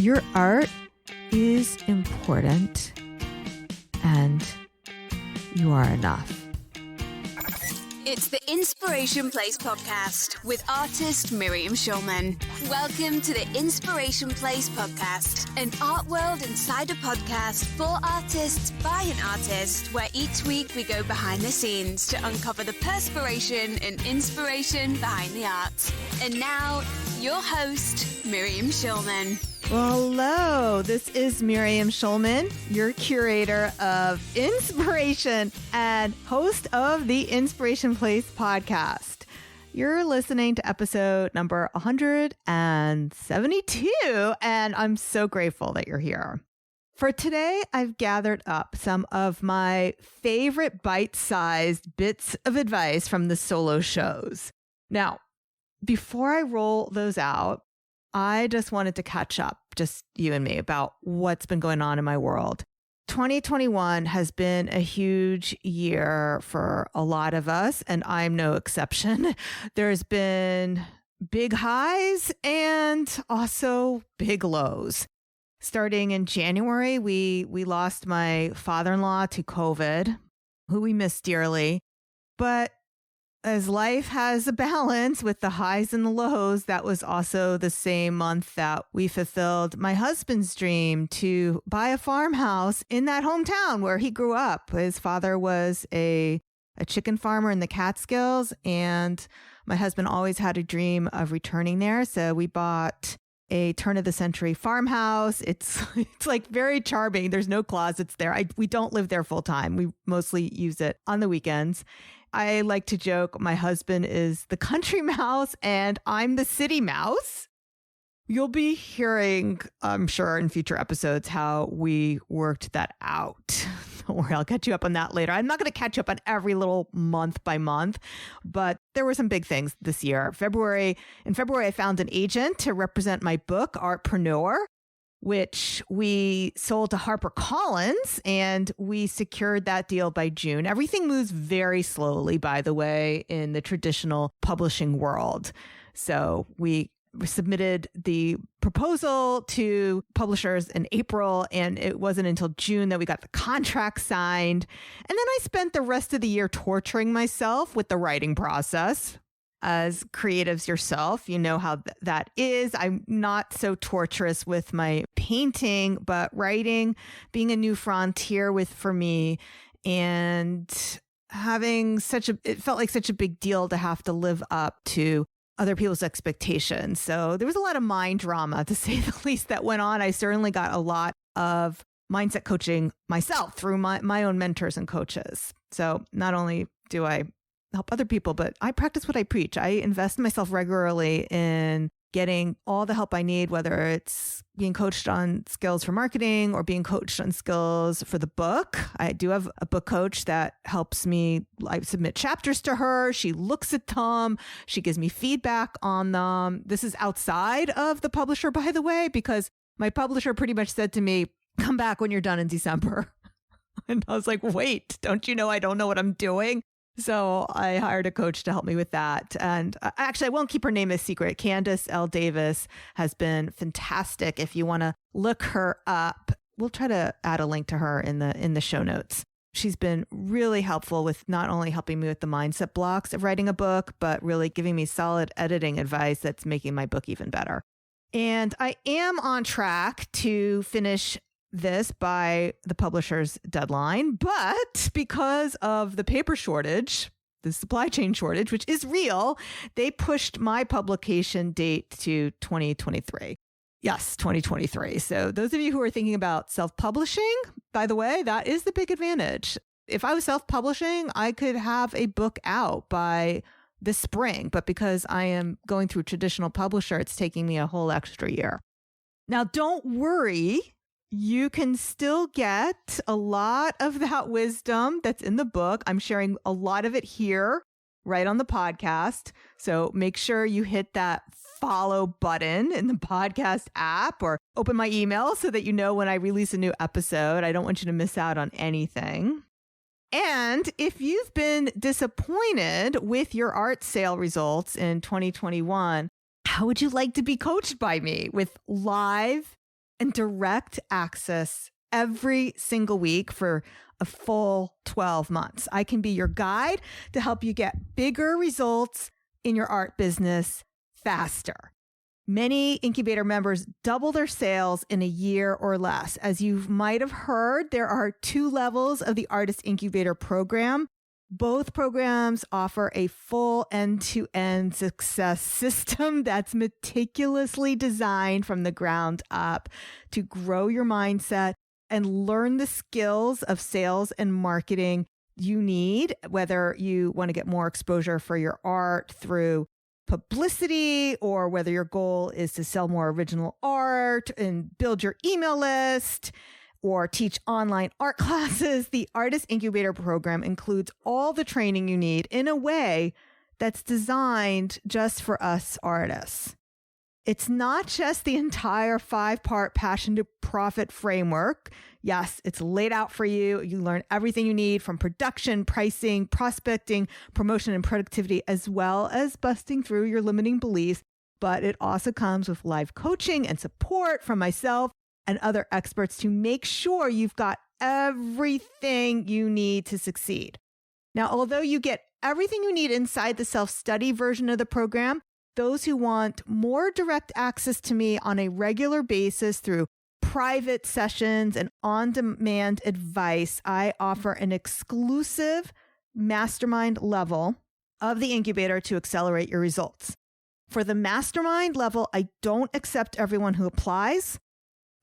Your art is important, and you are enough. It's the Inspiration Place podcast with artist Miriam Schulman. Welcome to the Inspiration Place podcast, an art world insider podcast for artists by an artist, where each week we go behind the scenes to uncover the perspiration and inspiration behind the art. And now, your host, Miriam Schulman. Well, hello, this is Miriam Schulman, your curator of inspiration and host of the Inspiration Place podcast. You're listening to episode number 172, and I'm so grateful that you're here. For today, I've gathered up some of my favorite bite-sized bits of advice from the solo shows. Now, before I roll those out, I just wanted to catch up, just you and me, about what's been going on in my world. 2021 has been a huge year for a lot of us, and I'm no exception. There's been big highs and also big lows. Starting in January, we lost my father-in-law to COVID, who we miss dearly. But as life has a balance with the highs and the lows, that was also the same month that we fulfilled my husband's dream to buy a farmhouse in that hometown where he grew up. His father was a chicken farmer in the Catskills, and my husband always had a dream of returning there. So we bought a turn-of-the-century farmhouse. It's like very charming. There's no closets there. We don't live there full time. We mostly use it on the weekends. I like to joke, my husband is the country mouse and I'm the city mouse. You'll be hearing, I'm sure, in future episodes how we worked that out. Don't worry, I'll catch you up on that later. I'm not going to catch up on every little month by month, but there were some big things this year. In February, I found an agent to represent my book, Artpreneur, which we sold to HarperCollins, and we secured that deal by June. Everything moves very slowly, by the way, in the traditional publishing world. So we submitted the proposal to publishers in April, and it wasn't until June that we got the contract signed. And then I spent the rest of the year torturing myself with the writing process. As creatives yourself, you know how that is. I'm not so torturous with my painting, but writing being a new frontier for me, and it felt like such a big deal to have to live up to other people's expectations. So there was a lot of mind drama, to say the least, that went on. I certainly got a lot of mindset coaching myself through my own mentors and coaches. So not only do I help other people, but I practice what I preach. I invest in myself regularly in getting all the help I need, whether it's being coached on skills for marketing or being coached on skills for the book. I do have a book coach that helps me. I submit chapters to her. She looks at them. She gives me feedback on them. This is outside of the publisher, by the way, because my publisher pretty much said to me, come back when you're done in December. And I was like, wait, don't you know I don't know what I'm doing? So I hired a coach to help me with that. And actually, I won't keep her name a secret. Candace L. Davis has been fantastic. If you want to look her up, we'll try to add a link to her in the show notes. She's been really helpful with not only helping me with the mindset blocks of writing a book, but really giving me solid editing advice that's making my book even better. And I am on track to finish this by the publisher's deadline, but because of the paper shortage, the supply chain shortage, which is real, they pushed my publication date to 2023. Yes, 2023. So those of you who are thinking about self-publishing, by the way, that is the big advantage. If I was self-publishing, I could have a book out by this spring, but because I am going through traditional publisher, it's taking me a whole extra year. Now, don't worry. You can still get a lot of that wisdom that's in the book. I'm sharing a lot of it here, right on the podcast. So make sure you hit that follow button in the podcast app or open my email so that you know when I release a new episode. I don't want you to miss out on anything. And if you've been disappointed with your art sale results in 2021, how would you like to be coached by me with live and direct access every single week for a full 12 months. I can be your guide to help you get bigger results in your art business faster. Many incubator members double their sales in a year or less. As you might have heard, there are 2 levels of the Artist Incubator program. Both programs offer a full end-to-end success system that's meticulously designed from the ground up to grow your mindset and learn the skills of sales and marketing you need, whether you want to get more exposure for your art through publicity, or whether your goal is to sell more original art and build your email list or teach online art classes. The Artist Incubator program includes all the training you need in a way that's designed just for us artists. It's not just the entire 5-part Passion to Profit framework. Yes, it's laid out for you. You learn everything you need from production, pricing, prospecting, promotion, and productivity, as well as busting through your limiting beliefs. But it also comes with live coaching and support from myself and other experts to make sure you've got everything you need to succeed. Now, although you get everything you need inside the self-study version of the program, those who want more direct access to me on a regular basis through private sessions and on-demand advice, I offer an exclusive mastermind level of the incubator to accelerate your results. For the mastermind level, I don't accept everyone who applies,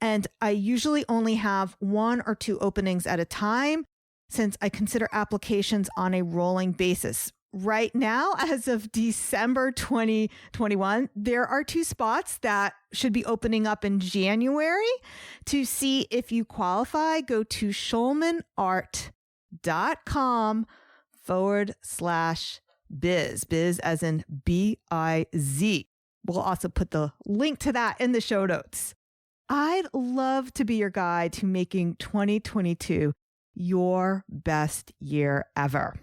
and I usually only have 1 or 2 openings at a time since I consider applications on a rolling basis. Right now, as of December 2021, there are 2 spots that should be opening up in January. To see if you qualify, go to schulmanart.com/biz, biz as in BIZ. We'll also put the link to that in the show notes. I'd love to be your guide to making 2022 your best year ever.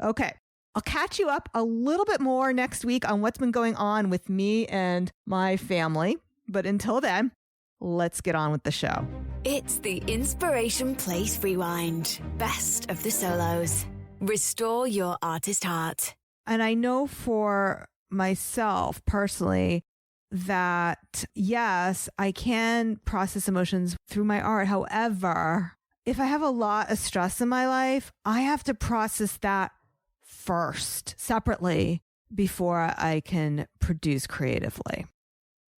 Okay. I'll catch you up a little bit more next week on what's been going on with me and my family. But until then, let's get on with the show. It's the Inspiration Place Rewind. Best of the solos. Restore your artist heart. And I know for myself personally that, yes, I can process emotions through my art. However, if I have a lot of stress in my life, I have to process that first, separately, before I can produce creatively.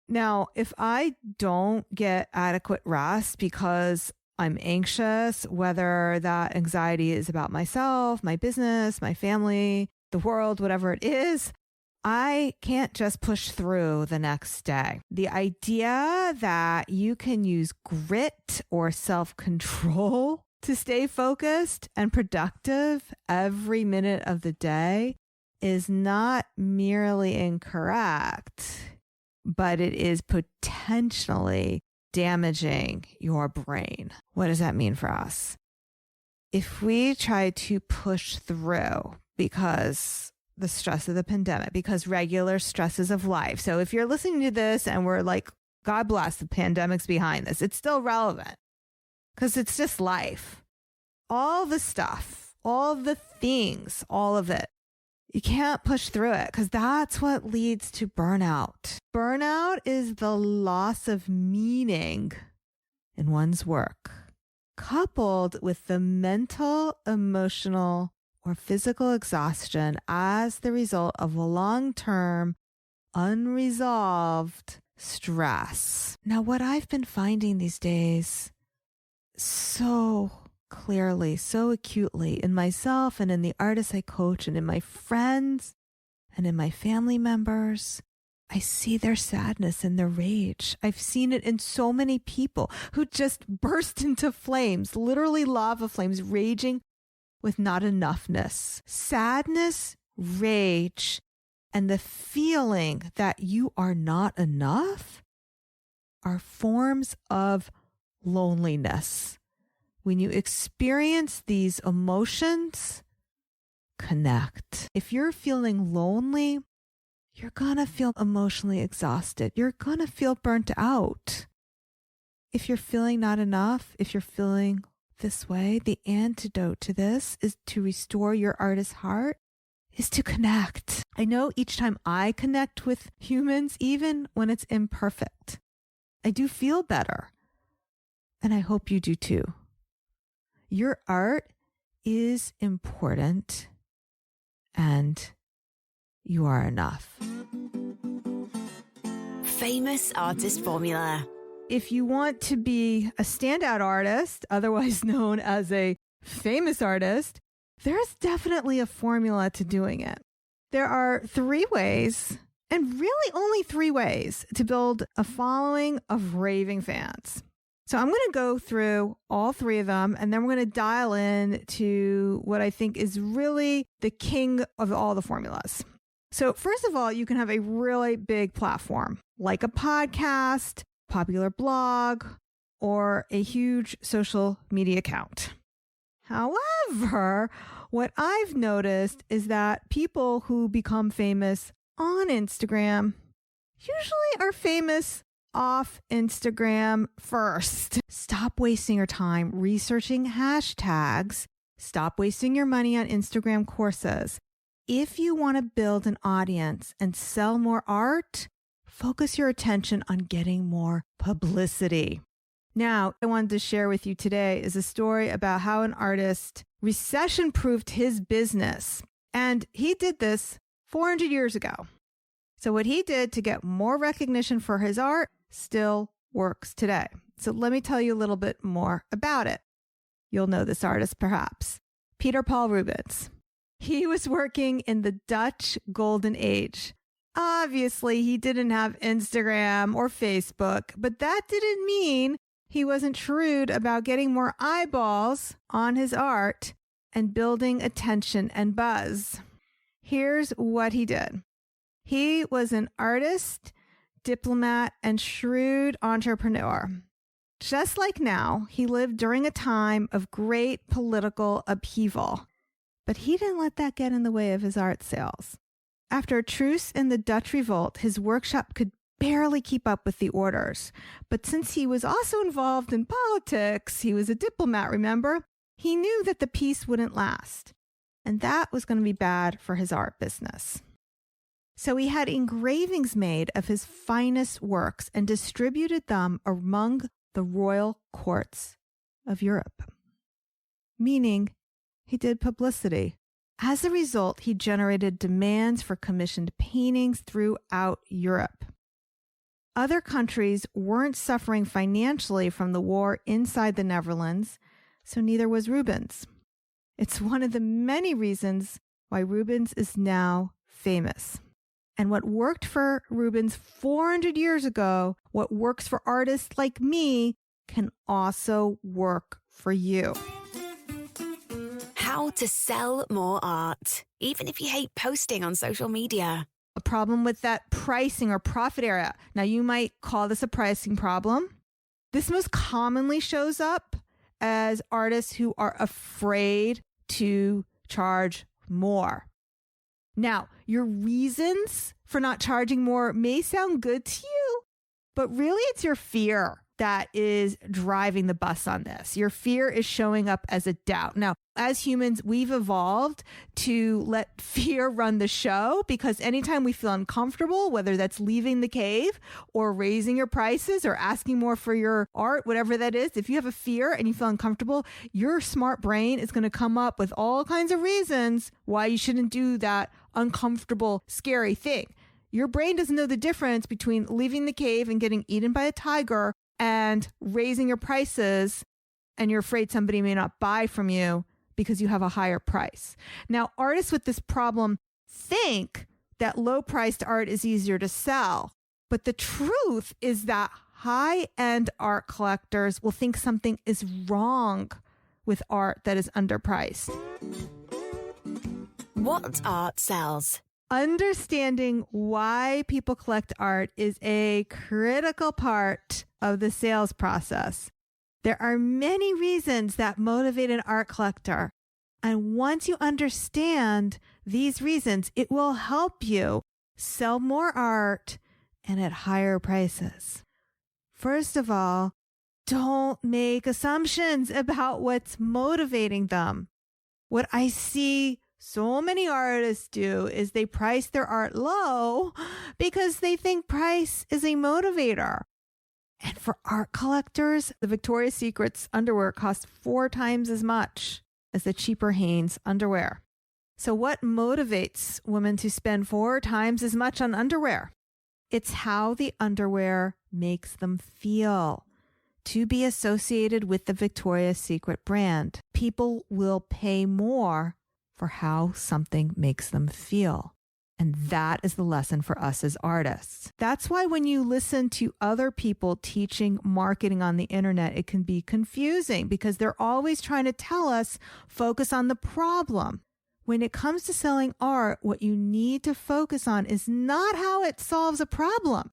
Now, if I don't get adequate rest because I'm anxious, whether that anxiety is about myself, my business, my family, the world, whatever it is, I can't just push through the next day. The idea that you can use grit or self-control to stay focused and productive every minute of the day is not merely incorrect, but it is potentially damaging your brain. What does that mean for us? If we try to push through because the stress of the pandemic, because regular stresses of life. So if you're listening to this and we're like, God bless, the pandemic's behind this, it's still relevant because it's just life. All the stuff, all the things, all of it. You can't push through it because that's what leads to burnout. Burnout is the loss of meaning in one's work, coupled with the mental, emotional, or physical exhaustion as the result of a long-term, unresolved stress. Now, what I've been finding these days so clearly, so acutely in myself and in the artists I coach and in my friends and in my family members, I see their sadness and their rage. I've seen it in so many people who just burst into flames, literally lava flames, raging with not enoughness. Sadness, rage, and the feeling that you are not enough are forms of loneliness. When you experience these emotions, connect. If you're feeling lonely, you're going to feel emotionally exhausted. You're going to feel burnt out. if you're feeling not enough, if you're feeling this way, the antidote to this is to restore your artist's heart, is to connect. I know each time I connect with humans, even when it's imperfect, I do feel better. And I hope you do too. Your art is important and you are enough. Famous artist formula. If you want to be a standout artist, otherwise known as a famous artist, there's definitely a formula to doing it. There are 3 ways, and really only 3 ways, to build a following of raving fans. So I'm going to go through all 3 of them, and then we're going to dial in to what I think is really the king of all the formulas. So first of all, you can have a really big platform, like a podcast, popular blog, or a huge social media account. However, what I've noticed is that people who become famous on Instagram usually are famous off Instagram first. Stop wasting your time researching hashtags. Stop wasting your money on Instagram courses. If you want to build an audience and sell more art, focus your attention on getting more publicity. Now, I wanted to share with you today is a story about how an artist recession-proofed his business. And he did this 400 years ago. So what he did to get more recognition for his art still works today. So let me tell you a little bit more about it. You'll know this artist perhaps. Peter Paul Rubens. He was working in the Dutch Golden Age. Obviously, he didn't have Instagram or Facebook, but that didn't mean he wasn't shrewd about getting more eyeballs on his art and building attention and buzz. Here's what he did. He was an artist, diplomat, and shrewd entrepreneur. Just like now, he lived during a time of great political upheaval, but he didn't let that get in the way of his art sales. After a truce in the Dutch Revolt, his workshop could barely keep up with the orders. But since he was also involved in politics, he was a diplomat, remember? He knew that the peace wouldn't last. And that was going to be bad for his art business. So he had engravings made of his finest works and distributed them among the royal courts of Europe. Meaning, he did publicity. As a result, he generated demands for commissioned paintings throughout Europe. Other countries weren't suffering financially from the war inside the Netherlands, so neither was Rubens. It's one of the many reasons why Rubens is now famous. And what worked for Rubens 400 years ago, what works for artists like me, can also work for you. How to sell more art, even if you hate posting on social media. A problem with that pricing or profit area. Now, you might call this a pricing problem. This most commonly shows up as artists who are afraid to charge more. Now, your reasons for not charging more may sound good to you, but really it's your fear that is driving the bus on this. Your fear is showing up as a doubt. Now, as humans, we've evolved to let fear run the show because anytime we feel uncomfortable, whether that's leaving the cave or raising your prices or asking more for your art, whatever that is, if you have a fear and you feel uncomfortable, your smart brain is going to come up with all kinds of reasons why you shouldn't do that uncomfortable, scary thing. Your brain doesn't know the difference between leaving the cave and getting eaten by a tiger and raising your prices and you're afraid somebody may not buy from you because you have a higher price. Now, artists with this problem think that low-priced art is easier to sell, but the truth is that high-end art collectors will think something is wrong with art that is underpriced. What art sells? Understanding why people collect art is a critical part of the sales process. There are many reasons that motivate an art collector. And once you understand these reasons, it will help you sell more art and at higher prices. First of all, don't make assumptions about what's motivating them. What I see so many artists do is they price their art low because they think price is a motivator. And for art collectors, the Victoria's Secret's underwear costs 4 times as much as the cheaper Hanes underwear. So what motivates women to spend 4 times as much on underwear? It's how the underwear makes them feel. To be associated with the Victoria's Secret brand, people will pay more for how something makes them feel. And that is the lesson for us as artists. That's why when you listen to other people teaching marketing on the internet, it can be confusing because they're always trying to tell us, focus on the problem. When it comes to selling art, what you need to focus on is not how it solves a problem.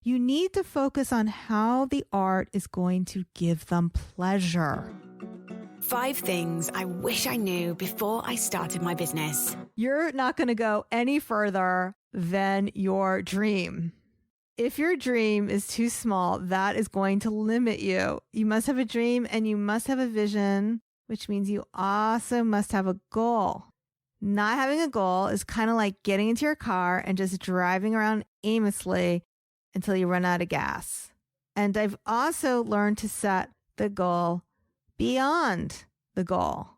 You need to focus on how the art is going to give them pleasure. 5 things I wish I knew before I started my business. You're not going to go any further than your dream. If your dream is too small, that is going to limit you. You must have a dream and you must have a vision, which means you also must have a goal. Not having a goal is kind of like getting into your car and just driving around aimlessly until you run out of gas. And I've also learned to set the goal beyond the goal.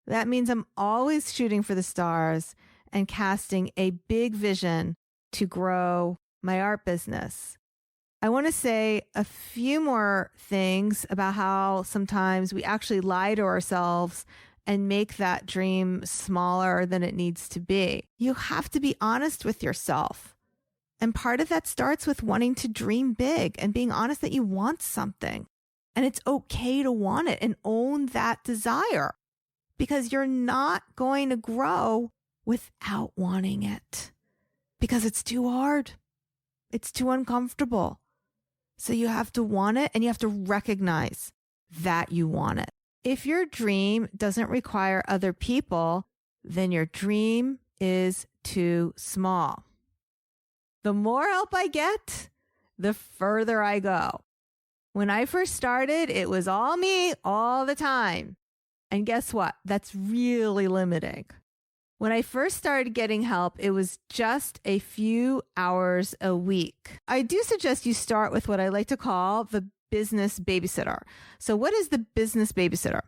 That means I'm always shooting for the stars and casting a big vision to grow my art business. I want to say a few more things about how sometimes we actually lie to ourselves and make that dream smaller than it needs to be. You have to be honest with yourself. And part of that starts with wanting to dream big and being honest that you want something. And it's okay to want it and own that desire because you're not going to grow without wanting it because it's too hard. It's too uncomfortable. So you have to want it and you have to recognize that you want it. If your dream doesn't require other people, then your dream is too small. The more help I get, the further I go. When I first started, it was all me all the time. And guess what? That's really limiting. When I first started getting help, it was just a few hours a week. I do suggest you start with what I like to call the business babysitter. So what is the business babysitter?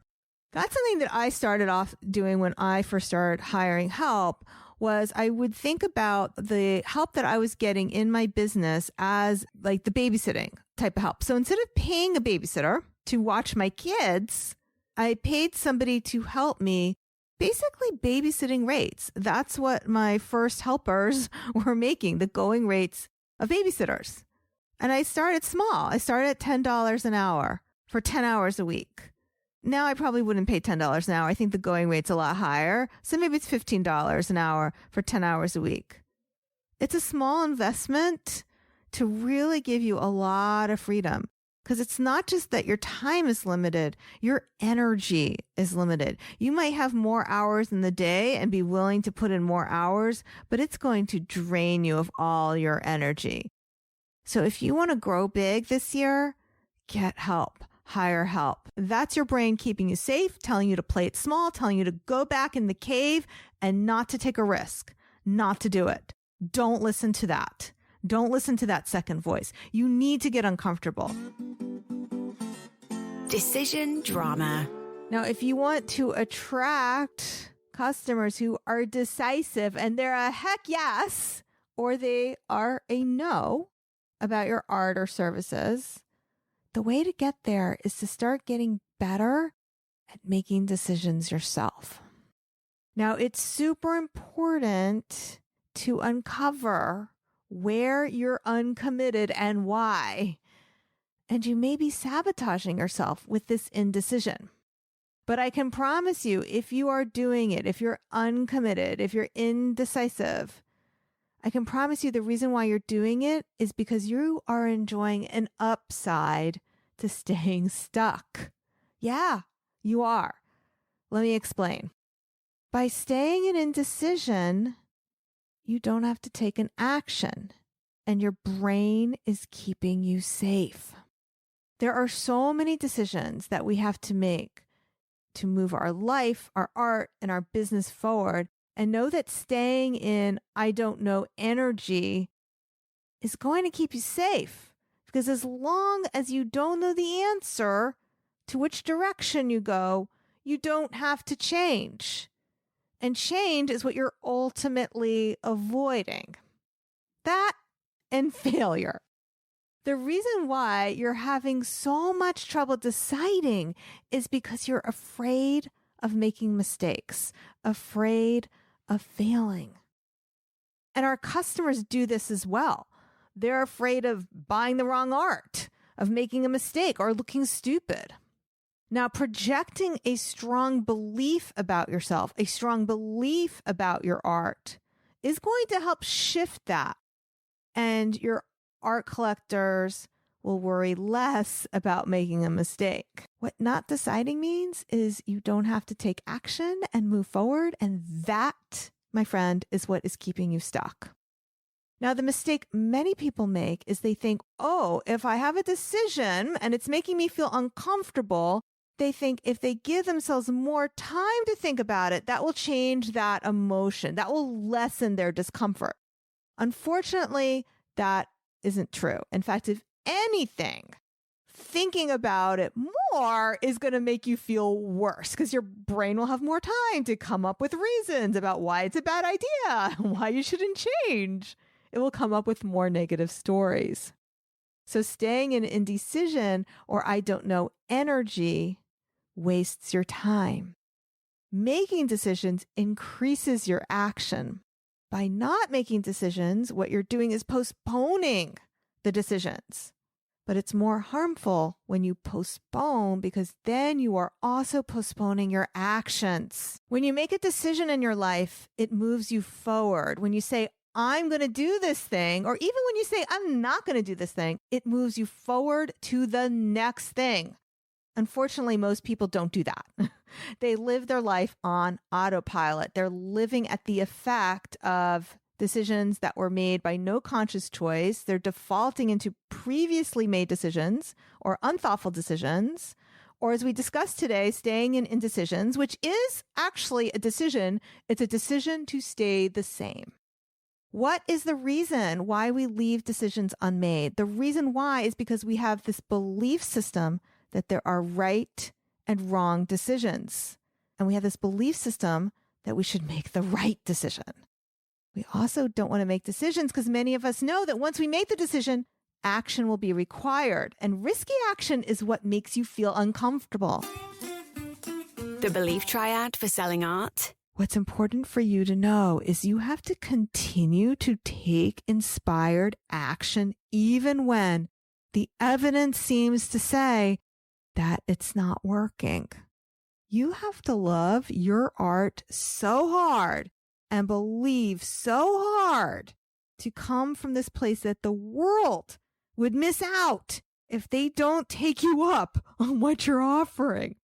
That's something that I started off doing when I first started hiring help. Was I would think about the help that I was getting in my business as like the babysitting type of help. So instead of paying a babysitter to watch my kids, I paid somebody to help me basically babysitting rates. That's what my first helpers were making, the going rates of babysitters. And I started small. I started at $10 an hour for 10 hours a week. Now I probably wouldn't pay $10 an hour. I think the going rate's a lot higher. So maybe it's $15 an hour for 10 hours a week. It's a small investment to really give you a lot of freedom because it's not just that your time is limited, your energy is limited. You might have more hours in the day and be willing to put in more hours, but it's going to drain you of all your energy. So if you want to grow big this year, get help. Hire help. That's your brain keeping you safe, telling you to play it small, telling you to go back in the cave and not to take a risk, not to do it. Don't listen to that. Don't listen to that second voice. You need to get uncomfortable. Decision drama. Now, if you want to attract customers who are decisive and they're a heck yes, or they are a no about your art or services, the way to get there is to start getting better at making decisions yourself. Now, it's super important to uncover where you're uncommitted and why. And you may be sabotaging yourself with this indecision. But I can promise you, if you are doing it, if you're uncommitted, if you're indecisive, I can promise you the reason why you're doing it is because you are enjoying an upside to staying stuck. Yeah, you are. Let me explain. By staying in indecision, you don't have to take an action, and your brain is keeping you safe. There are so many decisions that we have to make to move our life, our art, and our business forward. And know that staying in I don't know energy is going to keep you safe. Because as long as you don't know the answer to which direction you go, you don't have to change. And change is what you're ultimately avoiding. That and failure. The reason why you're having so much trouble deciding is because you're afraid of making mistakes, afraid of failing. And our customers do this as well. They're afraid of buying the wrong art, of making a mistake, or looking stupid. Now, projecting a strong belief about yourself, a strong belief about your art, is going to help shift that. And your art collectors will worry less about making a mistake. What not deciding means is you don't have to take action and move forward. And that, my friend, is what is keeping you stuck. Now, the mistake many people make is they think, oh, if I have a decision and it's making me feel uncomfortable, they think if they give themselves more time to think about it, that will change that emotion. That will lessen their discomfort. Unfortunately, that isn't true. In fact, if anything, thinking about it more is going to make you feel worse because your brain will have more time to come up with reasons about why it's a bad idea, why you shouldn't change. It will come up with more negative stories. So staying in indecision or I don't know energy wastes your time. Making decisions increases your action. By not making decisions, what you're doing is postponing the decisions. But it's more harmful when you postpone because then you are also postponing your actions. When you make a decision in your life, it moves you forward. When you say, I'm going to do this thing, or even when you say, I'm not going to do this thing, it moves you forward to the next thing. Unfortunately, most people don't do that. They live their life on autopilot. They're living at the effect of decisions that were made by no conscious choice. They're defaulting into previously made decisions or unthoughtful decisions, or as we discussed today, staying in indecisions, which is actually a decision. It's a decision to stay the same. What is the reason why we leave decisions unmade? The reason why is because we have this belief system that there are right and wrong decisions. And we have this belief system that we should make the right decision. We also don't want to make decisions because many of us know that once we make the decision, action will be required. And risky action is what makes you feel uncomfortable. The Belief Triad for selling art. What's important for you to know is you have to continue to take inspired action even when the evidence seems to say that it's not working. You have to love your art so hard and believe so hard to come from this place that the world would miss out if they don't take you up on what you're offering.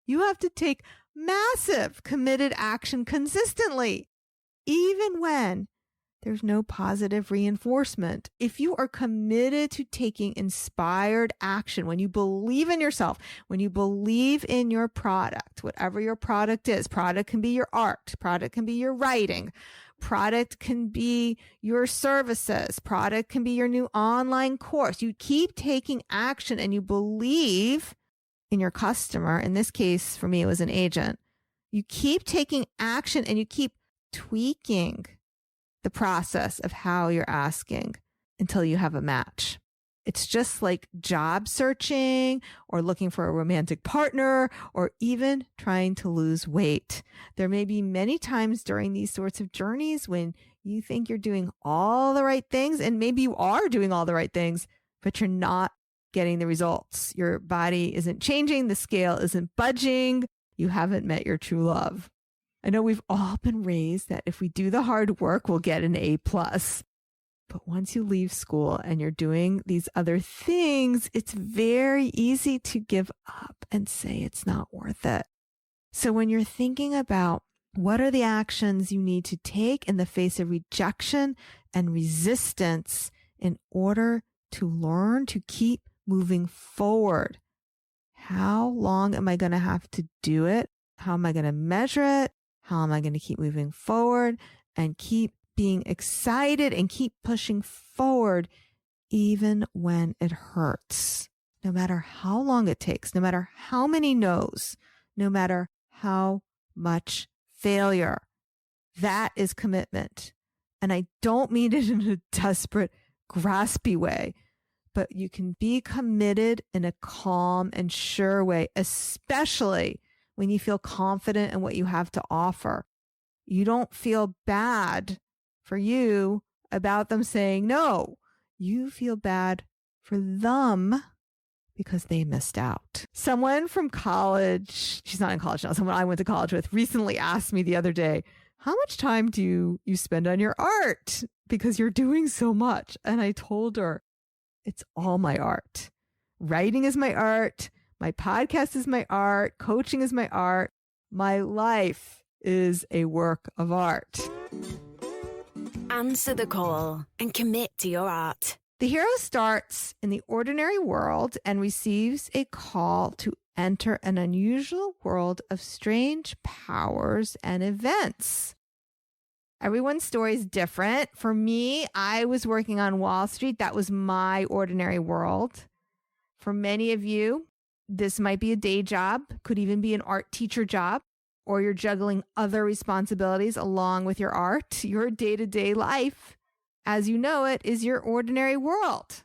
You have to take massive committed action consistently, even when there's no positive reinforcement. If you are committed to taking inspired action, when you believe in yourself, when you believe in your product, whatever your product is, product can be your art, product can be your writing, product can be your services, product can be your new online course. You keep taking action and you believe in your customer. In this case, for me, it was an agent. You keep taking action and you keep tweaking the process of how you're asking until you have a match. It's just like job searching or looking for a romantic partner or even trying to lose weight. There may be many times during these sorts of journeys when you think you're doing all the right things, and maybe you are doing all the right things, but you're not getting the results. Your body isn't changing. The scale isn't budging. You haven't met your true love. I know we've all been raised that if we do the hard work, we'll get an A+. But once you leave school and you're doing these other things, it's very easy to give up and say it's not worth it. So when you're thinking about what are the actions you need to take in the face of rejection and resistance in order to learn to keep moving forward. How long am I going to have to do it? How am I going to measure it? How am I going to keep moving forward and keep being excited and keep pushing forward even when it hurts? No matter how long it takes, no matter how many no's, no matter how much failure. That is commitment. And I don't mean it in a desperate, graspy way, but you can be committed in a calm and sure way, especially when you feel confident in what you have to offer. You don't feel bad for you about them saying no. You feel bad for them because they missed out. Someone from college, she's not in college now, someone I went to college with recently asked me the other day, how much time do you spend on your art? Because you're doing so much. And I told her, it's all my art. Writing is my art. My podcast is my art. Coaching is my art. My life is a work of art. Answer the call and commit to your art. The hero starts in the ordinary world and receives a call to enter an unusual world of strange powers and events. Everyone's story is different. For me, I was working on Wall Street. That was my ordinary world. For many of you, this might be a day job, could even be an art teacher job, or you're juggling other responsibilities along with your art. Your day-to-day life, as you know it, is your ordinary world.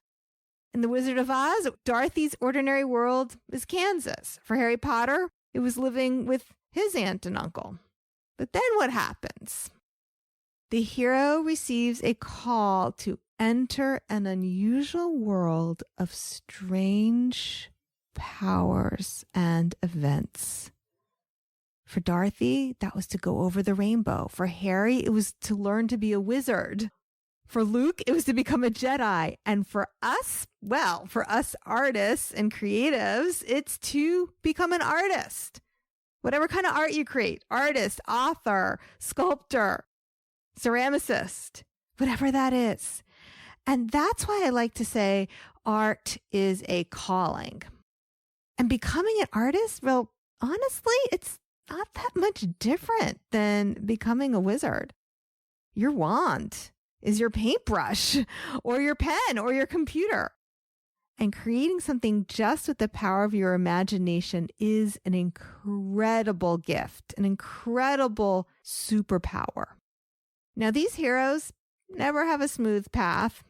In The Wizard of Oz, Dorothy's ordinary world is Kansas. For Harry Potter, it was living with his aunt and uncle. But then what happens? The hero receives a call to enter an unusual world of strange powers and events. For Dorothy, that was to go over the rainbow. For Harry, it was to learn to be a wizard. For Luke, it was to become a Jedi. And for us, well, for us artists and creatives, it's to become an artist. Whatever kind of art you create, artist, author, sculptor, ceramicist, whatever that is. And that's why I like to say art is a calling. And becoming an artist, well, honestly, it's not that much different than becoming a wizard. Your wand is your paintbrush or your pen or your computer. And creating something just with the power of your imagination is an incredible gift, an incredible superpower. Now, these heroes never have a smooth path.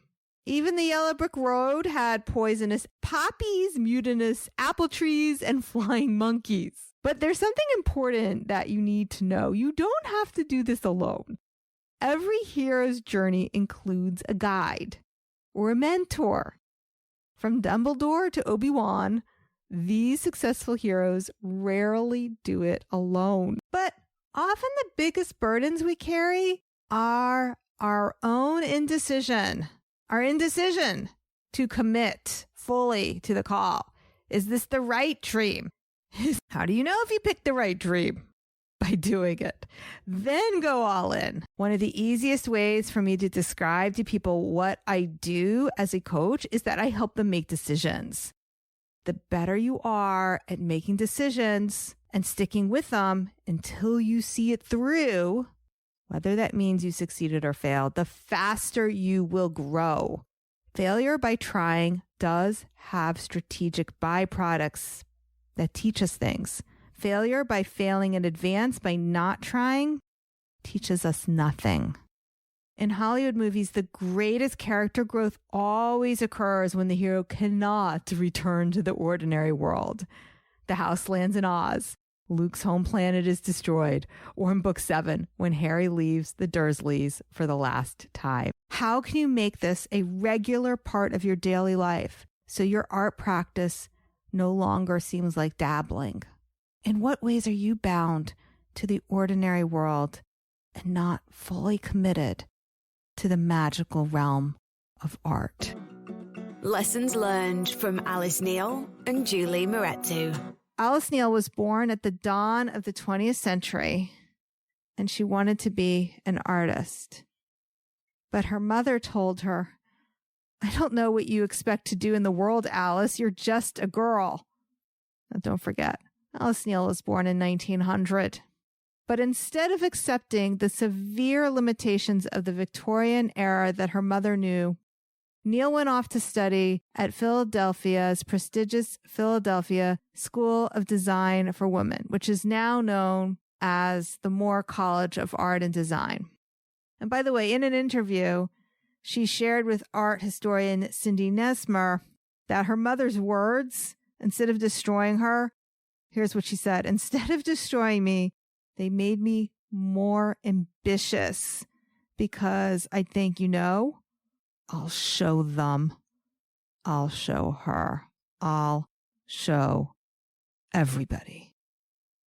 Even the yellow brick road had poisonous poppies, mutinous apple trees, and flying monkeys. But there's something important that you need to know. You don't have to do this alone. Every hero's journey includes a guide or a mentor. From Dumbledore to Obi-Wan, these successful heroes rarely do it alone. But often the biggest burdens we carry are our own indecision. Our indecision to commit fully to the call. Is this the right dream? How do you know if you picked the right dream? By doing it. Then go all in. One of the easiest ways for me to describe to people what I do as a coach is that I help them make decisions. The better you are at making decisions and sticking with them until you see it through, whether that means you succeeded or failed, the faster you will grow. Failure by trying does have strategic byproducts that teach us things. Failure by failing in advance, by not trying, teaches us nothing. In Hollywood movies, the greatest character growth always occurs when the hero cannot return to the ordinary world. The house lands in Oz. Luke's home planet is destroyed. Or in Book 7, when Harry leaves the Dursleys for the last time. How can you make this a regular part of your daily life so your art practice no longer seems like dabbling? In what ways are you bound to the ordinary world and not fully committed to the magical realm of art? Lessons learned from Alice Neal and Julie Morettu. Alice Neal was born at the dawn of the 20th century, and she wanted to be an artist. But her mother told her, I don't know what you expect to do in the world, Alice. You're just a girl. Now, don't forget, Alice Neel was born in 1900. But instead of accepting the severe limitations of the Victorian era that her mother knew, Neel went off to study at Philadelphia's prestigious Philadelphia School of Design for Women, which is now known as the Moore College of Art and Design. And by the way, in an interview, she shared with art historian Cindy Nesmer that her mother's words, instead of destroying her, here's what she said, instead of destroying me, they made me more ambitious because I think, I'll show them. I'll show her. I'll show everybody.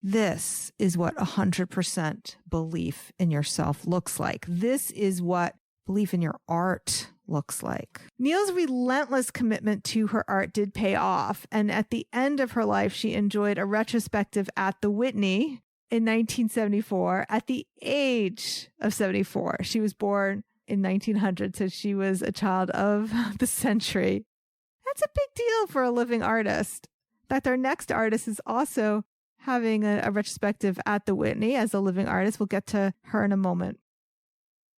This is what 100% belief in yourself looks like. This is what belief in your art looks like. Neel's relentless commitment to her art did pay off. And at the end of her life, she enjoyed a retrospective at the Whitney in 1974 at the age of 74. She was born in 1900, so she was a child of the century. That's a big deal for a living artist. In fact, our next artist is also having a retrospective at the Whitney as a living artist. We'll get to her in a moment.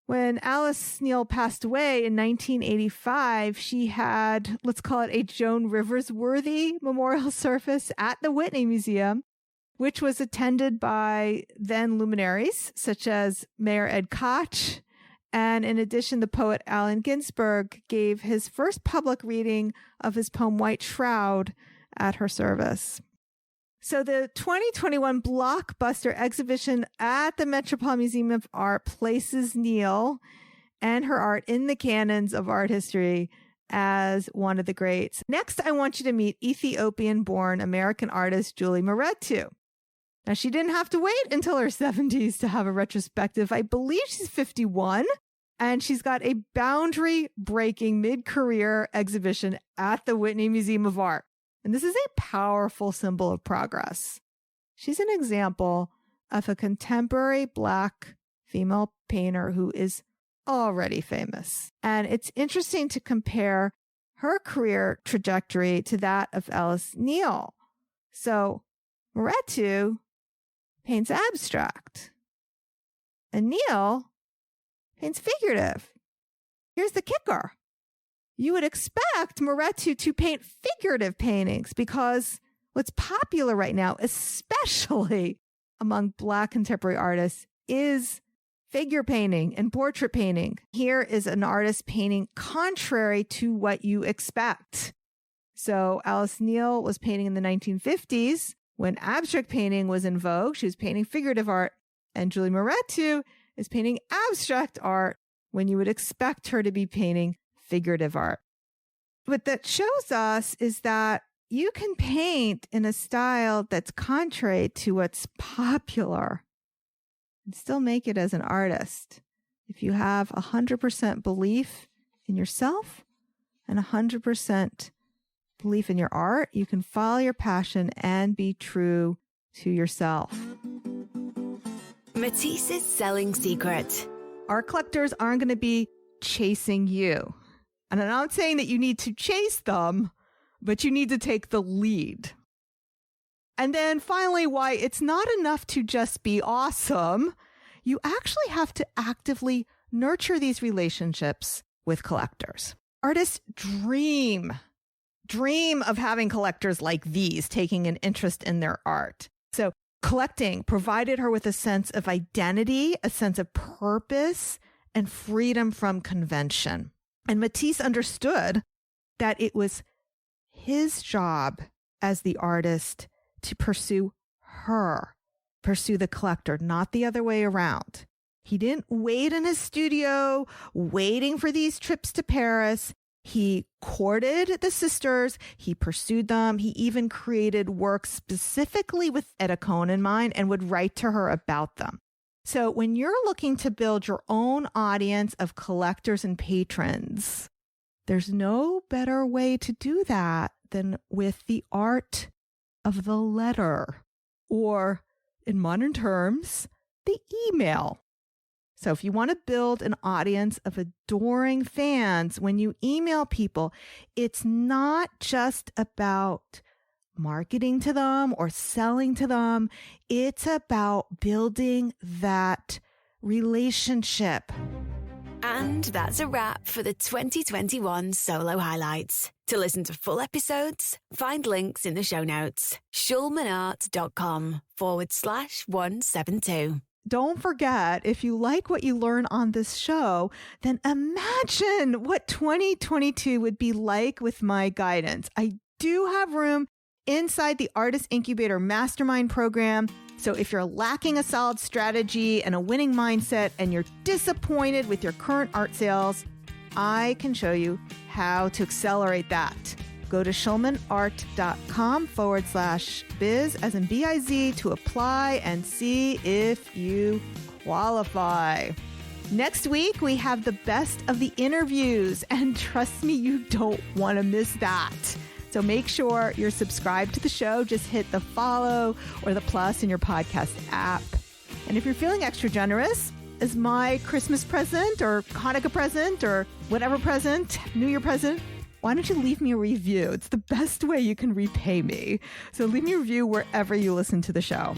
When Alice Neel passed away in 1985, she had, let's call it a Joan Rivers-worthy memorial service at the Whitney Museum, which was attended by then luminaries such as Mayor Ed Koch. And in addition, the poet Allen Ginsberg gave his first public reading of his poem White Shroud at her service. So the 2021 blockbuster exhibition at the Metropolitan Museum of Art places Neel and her art in the canons of art history as one of the greats. Next, I want you to meet Ethiopian-born American artist Julie Mehretu. Now, she didn't have to wait until her 70s to have a retrospective. I believe she's 51, and she's got a boundary-breaking mid-career exhibition at the Whitney Museum of Art. And this is a powerful symbol of progress. She's an example of a contemporary Black female painter who is already famous. And it's interesting to compare her career trajectory to that of Alice Neel. So Mehretu paints abstract, and Neel paints figurative. Here's the kicker. You would expect Mehretu to paint figurative paintings because what's popular right now, especially among Black contemporary artists, is figure painting and portrait painting. Here is an artist painting contrary to what you expect. So Alice Neel was painting in the 1950s when abstract painting was in vogue. She was painting figurative art. And Julie Mehretu is painting abstract art when you would expect her to be painting figurative art. What that shows us is that you can paint in a style that's contrary to what's popular and still make it as an artist. If you have 100% belief in yourself and 100% belief in your art, you can follow your passion and be true to yourself. Matisse's selling secret. Art collectors aren't going to be chasing you. And I'm not saying that you need to chase them, but you need to take the lead. And then finally, why it's not enough to just be awesome. You actually have to actively nurture these relationships with collectors. Artists dream of having collectors like these taking an interest in their art. So collecting provided her with a sense of identity, a sense of purpose, and freedom from convention. And Matisse understood that it was his job as the artist to pursue the collector, not the other way around. He didn't wait in his studio waiting for these trips to Paris. He courted the sisters. He pursued them. He even created work specifically with Etta Cohn in mind and would write to her about them. So when you're looking to build your own audience of collectors and patrons, there's no better way to do that than with the art of the letter, or in modern terms, the email. So if you want to build an audience of adoring fans, when you email people, it's not just about marketing to them or selling to them. It's about building that relationship. And that's a wrap for the 2021 Solo Highlights. To listen to full episodes, find links in the show notes. schulmanart.com/172. Don't forget, if you like what you learn on this show, then imagine what 2022 would be like with my guidance. I do have room inside the Artist Incubator Mastermind program. So if you're lacking a solid strategy and a winning mindset and you're disappointed with your current art sales, I can show you how to accelerate that. Go to schulmanart.com/biz as in BIZ to apply and see if you qualify. Next week, we have the best of the interviews, and trust me, you don't want to miss that. So make sure you're subscribed to the show. Just hit the follow or the plus in your podcast app. And if you're feeling extra generous, as my Christmas present or Hanukkah present or whatever present, New Year present, why don't you leave me a review? It's the best way you can repay me. So leave me a review wherever you listen to the show.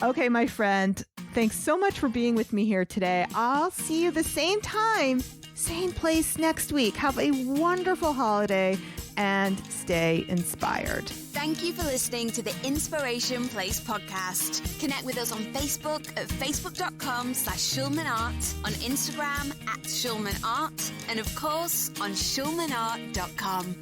Okay, my friend, thanks so much for being with me here today. I'll see you the same time, same place next week. Have a wonderful holiday and stay inspired. Thank you for listening to the Inspiration Place podcast. Connect with us on Facebook at facebook.com/schulmanart, on Instagram @schulmanart, and of course on schulmanart.com.